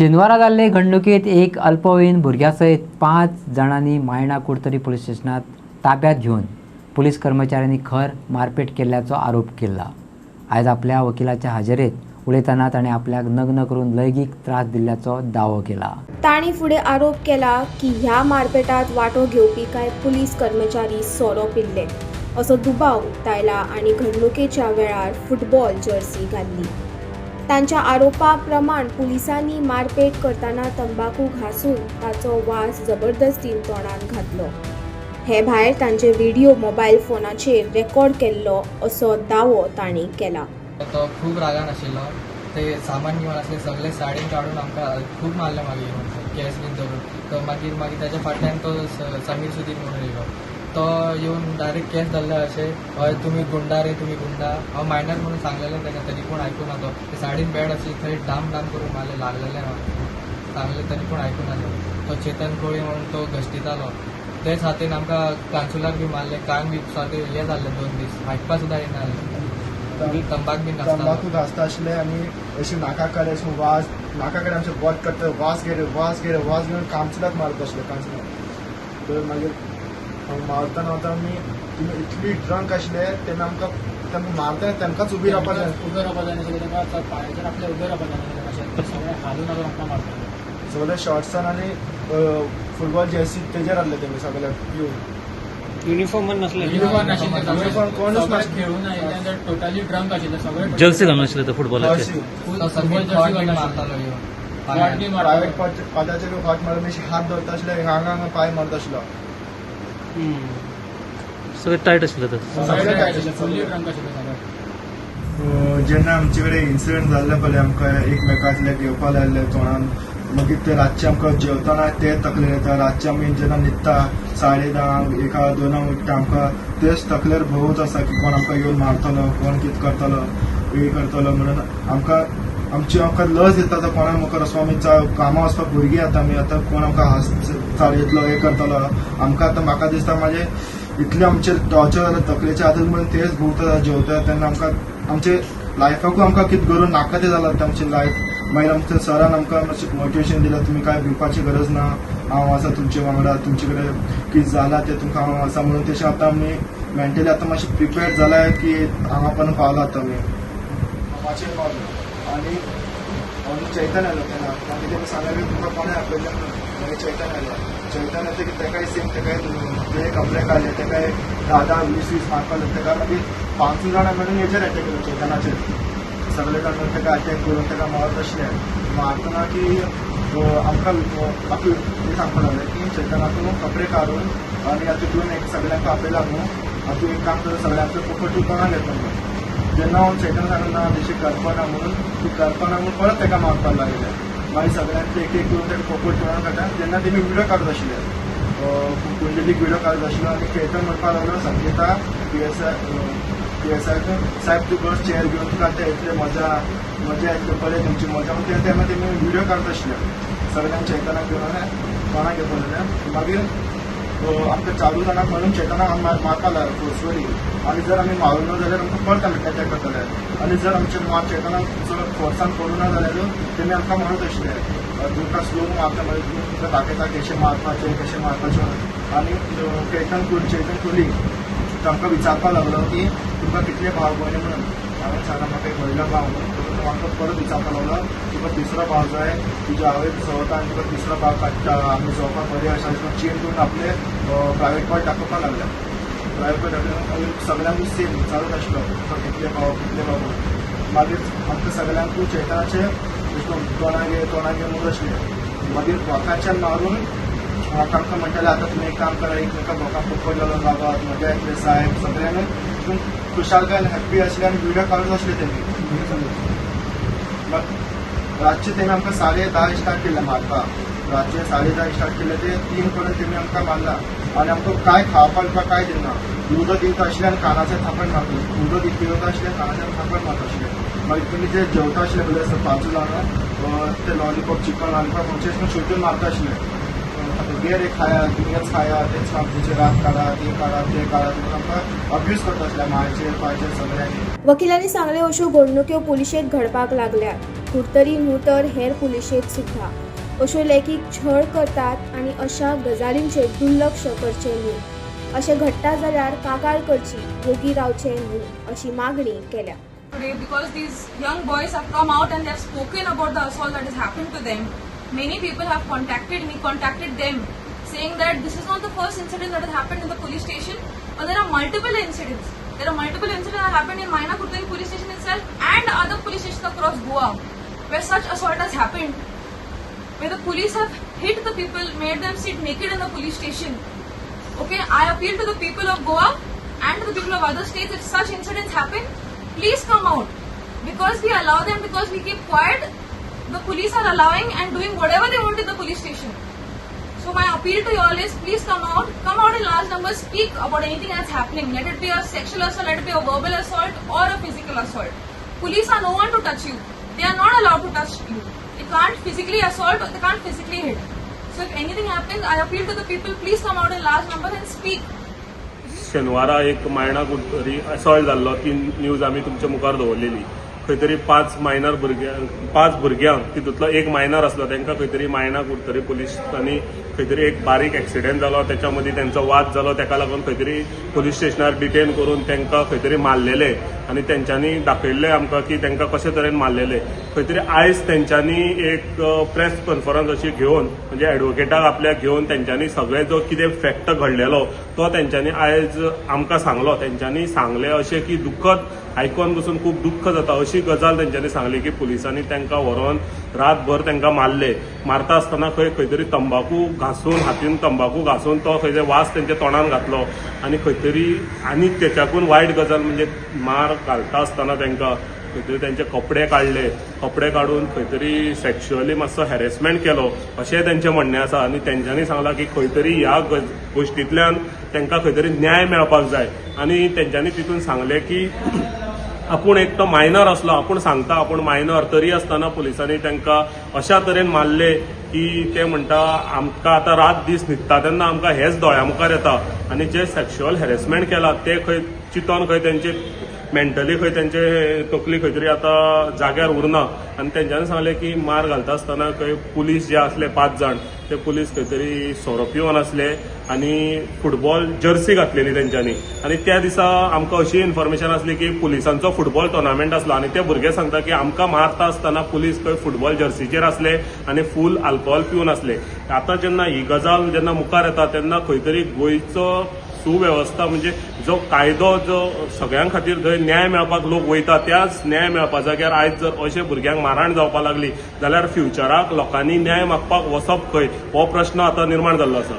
शेनवारा जाल्ले घडणुकेत एक अल्पवयीन भुरग्यासयत 5 जाणांनी मायणा कुडतरी पोलीस स्टेशनात ताब्यात घेऊन पोलीस कर्मचाऱ्यांनी खर मारपेट केल्याचो आरोप केला। आज आपल्या वकिलाच्या हाजेरेत उलयतना ताणें आपल्याक नग्न करून लैंगिक त्रास दिल्ल्याचो दावो केला। ताणी फुडें आरोप केला की ह्या मारपेटात वांटो घेवपी कांय पुलीस कर्मचारी सोरो पिल्ले असो दुबाव उक्तायला आनी घडणुकेच्या वेळार फुटबॉल जर्सी घाल्ली। तांच्या आरोपा प्रमाण पुलिसांनी मारपेट करतना तंबाखू घासून ताचो वास जबरदस्तीन तोंडान घातलो। हे भायर तांचे व्हिडिओ मोबायल फोनाचेर रेकॉर्ड केल्लो असो दावो तांणी केला। तो खूप रागान आशिल्लो, ते सामान घेवन आसले सगळे साडीन काडून आमकां खूब मारले मागीर केस बीन धरून। तो मागीर ताच्या फाटल्यान तो समीर सुदीर म्हणून येयलो, तो येवन डायरेक्ट केस धरले अशें, हय तुमी गुंडा रे तुमी गुंडा। हांव मायनर म्हणून सांगलेलें ताका, तरी पूण आयकूना तो। ते साडीन बॅड आसली थंय डाम डाम करून मारले, लागलेलें सांगलें तरी पूण आयकूना तो चेतन कोळी म्हणून तो घश्टितालो। तेच हातीन आमकां कांसुलाक बी मारले, कान बी सारके हे जाल्ले 2 दीस, हायटपा सुद्दां येना। तंबाखू घासता आसले आनी अशी नाका कडेन अशें वास नाका कडेन आमचे वत करता, वास घेवन कांसुलाक मारता आसले कांसुलाक। तर मागीर मारतना आमी इतली ड्रंक आसले तेन्ना आमकां मारता तेमकांच उबी रावपा जाय तांकां पांयाचेर आपल्या उबे रावपा जाय अशें सगळें हालून हालून आमकां मारता। सगळे शॉर्ट्सान आनी फुटबॉल जर्सी तेजेर आहले तेमी सगळे पिवन। युनिफॉर्म नासले, युनिफॉर्म कोणूच नासले, खेळून आयिल्ले टोटली ड्रंक आशिल्ले सगळे। जर्सी घालून आशिल्ले ते फुटबॉलाचे प्रायवेट पदाचेर हात मारून अशी हात धरता आसले, हांगा पांय मारता आसलो। सगळे टायट आशिल्ले ते फुल्ली ड्रंक आशिल्ले सगळे। जेन्ना आमचे कडेन इन्सिडंट जाल्ले पळय आमकां एकमेकांतले घेवपा लायले तोंडान, मागीर ते रातचे आमकां जेवतना ते तकलेर येता। रातचे आमी जेन्ना न्हिदता 10:30 1-2 उठटा आमकां तेच तकलेर भोंवूच आसा की कोण आमकां येवन मारतलो, कोण कितें करतलो, हे करतलो म्हणून आमकां लज येता तो कोणा मुखार वचपाक। आमी कामां वचपाक भुरगीं आतां आमी आतां कोण आमकां चाळयतलो हे करतलो। आमकां आतां म्हाका दिसता म्हाजे इतले आमचे टॉर्चर जाता तकलेच्या हातीन म्हणून तेच भोंवता जेवता तेन्ना आमकां आमचे लायफाकूय आमकां कितें करून नाका तें जालां आमची लायफ। मागीर आमच्या सरान आमकां मोटिवेशन दिलां, तुमी कांय भिवपाची गरज ना, हांव आसा तुमचे वांगडा, तुमचे कडेन कितें जालां तें तुमकां हांव आसा म्हणून तशें आतां आमी मेंटली आतां मातशें प्रिपेर्ड जाला की हांगा पर्यंत पावला आतां आमी मातशें पावलो। आनी चैतन आयलो तेन्ना मागीर तेमी सांगलें तुमकां कोणें आपयलें म्हणून। मागीर चैतन येता की तेकाय सेम तेकाय ते कपडे काडले, तेकाय 10-20 मारपा लागले। तेका मागीर 5 जाणां मेळून हेचेर अटॅक केलो चैतनाचेर, सगळे जाण मेळून तेका अटॅक करून तेका मारत आसले। मारतना की आमकां म्हाका सांगपा लागलें की चैतनाक कपडे काडून आनी आतां तूं एक सगळ्यांक आपयला न्हू, आतां तूं एक काम कर सगळ्यांचो पोपट तूं कोणाक येता म्हणून। जेन्ना हांव चैतन सांगलें ना तशें करपाना म्हणून, तूं करपाना म्हणून परत तेका मारपाक लागले। मागीर सगळ्यांचे एक करून तेका पोपट तोंडाक काडटा। जेन्ना तेमी विडियो काडत आशिल्ले, कुंडलीक विडियो काडत आशिल्लो आनी चैतन म्हणपाक लागलो संगीता PSI साहेब तूं बस चेअर घेवन तुका आतां इतले मजा येतली पळय तुमची मजा म्हणून तेन्ना तेमी विडियो काडत आशिल्ले। सगळ्यांक चैतनाक घेवन कोणाक घेवपा लागले। मागीर आमकां 4 जाणांक म्हणून चैतनाक मारपाक लागलो फोर्सफुली। आनी जर आमी मारूं ना जाल्यार आमकां परत आमी अटॅक करतले, आनी जर आमचे चैतनाक फोर्सान पडूं ना जाल्यार तेमी आमकां म्हणत आशिल्ले तुमकां स्लो मारता मागीर तुमकां दाखयता कशें मारपाचें। आनी चैतन कुली तांकां विचारपाक लागलो की तुमकां कितले भाव भयणी म्हणून। हांवें सांगलें म्हाका एक व्हडलो भाव म्हणून। तो म्हाका परत विचारपाक लागलो तुका तिसरो भाव जाय, तुज्या आवयक चवता आनी तुका तिसरो भाव काडटा, आमी चोवपाक बरें आसा चेंज करून आपले प्रायवेट पार्ट दाखोवपाक लागले। प्रायवेट पार्ट दाखोवन सगळ्यांक सेम विचारत आशिल्लो तुका कितले भाव। मागीर आमकां सगळ्यांक चैतनाचे तोंडागे मूड आशिल्ले। मागीर बोकाच्यान मारून तांकां म्हणटाले आतां तुमी एक काम करा, एकमेकां बोकां पोपट घालून रावात, मजा येतले साहेब सगळ्यांनी तितून खुशालकाय हॅप्पी आसले आनी विडियो काडून आसले तेमी। रातचे तेमी आमकां 10:30 स्टार्ट केले मारपाक। रातचे 10:30 स्टार्ट केले ते 3 पर्यंत तेमी आमकां मारला आनी आमकां कांय खावपाक बिवपाक कांय दिना। उदक दिवता आशिल्ले आनी कानाचेर थापड मारतले, उदक पिवता आशिल्ले कानाचेर थापड मारता आशिल्ले। मागीर तुमी जे जेवता आशिल्ले पळय 5 जाणां ते लॉलीपॉप चिकन लॉलीपॉप म्हणजे शोधून मारता आशिल्ले। गेर खाया तुम्ही हेच खाया तेच तुमचे रात काढा ते काढा ते काढा म्हणून आमकां अब्यूज करता आसले मायचेर पायचेर सगळ्यांनी। वकिलांनी सांगले अश्यो घडणुक्यो पुलिशेक घडपाक लागल्यात। कुर्तरी न्हू तर हेर पुलिशेक सुद्धा अश्यो लेखीक छळ करतात आनी अशा गजालींचेर दुर्लक्ष करचें न्हू. अशें घडटा जाल्यार कागाळ करची, वोगी रावचें न्हू अशी मागणी केल्या. Today, because these young boys have come out and they have spoken about the assault that has happened to them. Many people have contacted them, saying that this is not the first incident that has happened in the police station, but there are multiple incidents. There are multiple incidents that happened in Maina Kurtari police station itself and other police stations across Goa, where such assault has happened, where the police have hit the people, made them sit naked in the police station. Okay, I appeal to the people of Goa and to the people of other states, if such incidents happen, please come out. Because we allow them, because we keep quiet, the police are allowing and doing whatever they want in the police station. So my appeal to you all is, please come out in large numbers, speak about anything that's happening. Let it be a sexual assault, let it be a verbal assault or a physical assault. Police are no one to touch you. They are not allowed to touch you. They can't physically assault or they can't physically hit. So if anything happens, I appeal to the people, please come out in large numbers and speak. शेनवारा एक मायणा कुर्तरी assault जाल्लो, ती news आमी तुमच्या मुखार दवरलेली. खंय तरी 5 भुरग्यांक तितूंतलो एक मायनर आसलो, तांकां खंय तरी मायणा कुर्तरी पुलिसांनी खंय तरी एक बारीक एक्सिडेंट जालो, त्याच्या मदीं त्यांचो वाद जालो, ताका लागून खंय तरी पुलीस स्टेशनार डिटेन करून तांकां खंय तरी मारलेले आनी तेंच्यांनी दाखयल्लें आमकां की तांकां कशे तरेन मारलेले. खंय तरी आयज तेंच्यांनी एक प्रेस कॉन्फरन्स अशी घेवन, म्हणजे एडवोकेटाक आपल्या घेवन तेंच्यांनी सगळे जो कितें फॅक्ट घडलेलो तो तेंच्यांनी आयज आमकां सांगलो. तेंच्यांनी सांगलें अशें की दुखद आयकून पसून खूब दुख्ख जाता अशी गजाल तेंच्यांनी सांगली की पुलिसांनी तांकां व्हरोन रातभर तांकां मारता आसतना खंय तरी तंबाखू घासून, हातीन तंबाखू घासून तो खंय वास तेंच्या तोंडान घातलो आनी खंय तरी आनी तेच्याकून वायट गजाल म्हणजे मार घालता आसतना तांकां खंय तरी तेंचे कपडे काडून खंय तरी सेक्शुअली मातसो हॅरेसमेंट केलो अशें तेंचें म्हणणें आसा. आनी तेंच्यांनी सांगलां की खंय तरी ह्या गोश्टींतल्यान तांकां खंय तरी न्याय मेळपाक जाय. आनी तेंच्यांनी तितून सांगलें की आपूण एक तो मायनर असलो, आपूण सांगता आपूण मायनर, तरी आसतना पुलिसांनी तांकां अशा तरेन मारले की ते म्हणटा आमकां आतां रात दीस न्हिदता तेन्ना आमकां हेच दोळ्या मुखार येता. आनी जे सेक्शुअल हॅरेसमेंट केला ते खंय चिंतोन खंय तेंचे मेंटली खंय तेंचे तकली खंय तरी आतां जाग्यार उरना. आनी तेंच्यांनी सांगलें की मार घालता आसतना खंय पुलीस जे आसले 5 जाण ते पुलीस खंय तरी सोरो पिवन आसले आनी फुटबॉल जर्सी घातलेली तेंच्यांनी. आनी त्या दिसा आमकां अशी इन्फॉर्मेशन आसली की पुलिसांचो फुटबॉल टुर्नामेंट आसलो आनी ते भुरगे सांगता की आमकां मारता आसतना पुलीस खंय फुटबॉल जर्सीचेर आसले आनी फूल अल्कोहोल पिवन आसले. आतां जेन्ना ही गजाल जेन्ना मुखार येता तेन्ना खंय तरी गोंयचो सुवेवस्था म्हणजे जो कायदो जो सगळ्यां खातीर थंय न्याय मेळपाक लोक वयता, त्याच न्याय मेळपा जाग्यार आयज जर अशे भुरग्यांक मारहाण जावपाक लागली जाल्यार फ्युचराक लोकांनी न्याय मागपाक वचप खंय हो प्रश्न आतां निर्माण जाल्लो आसा.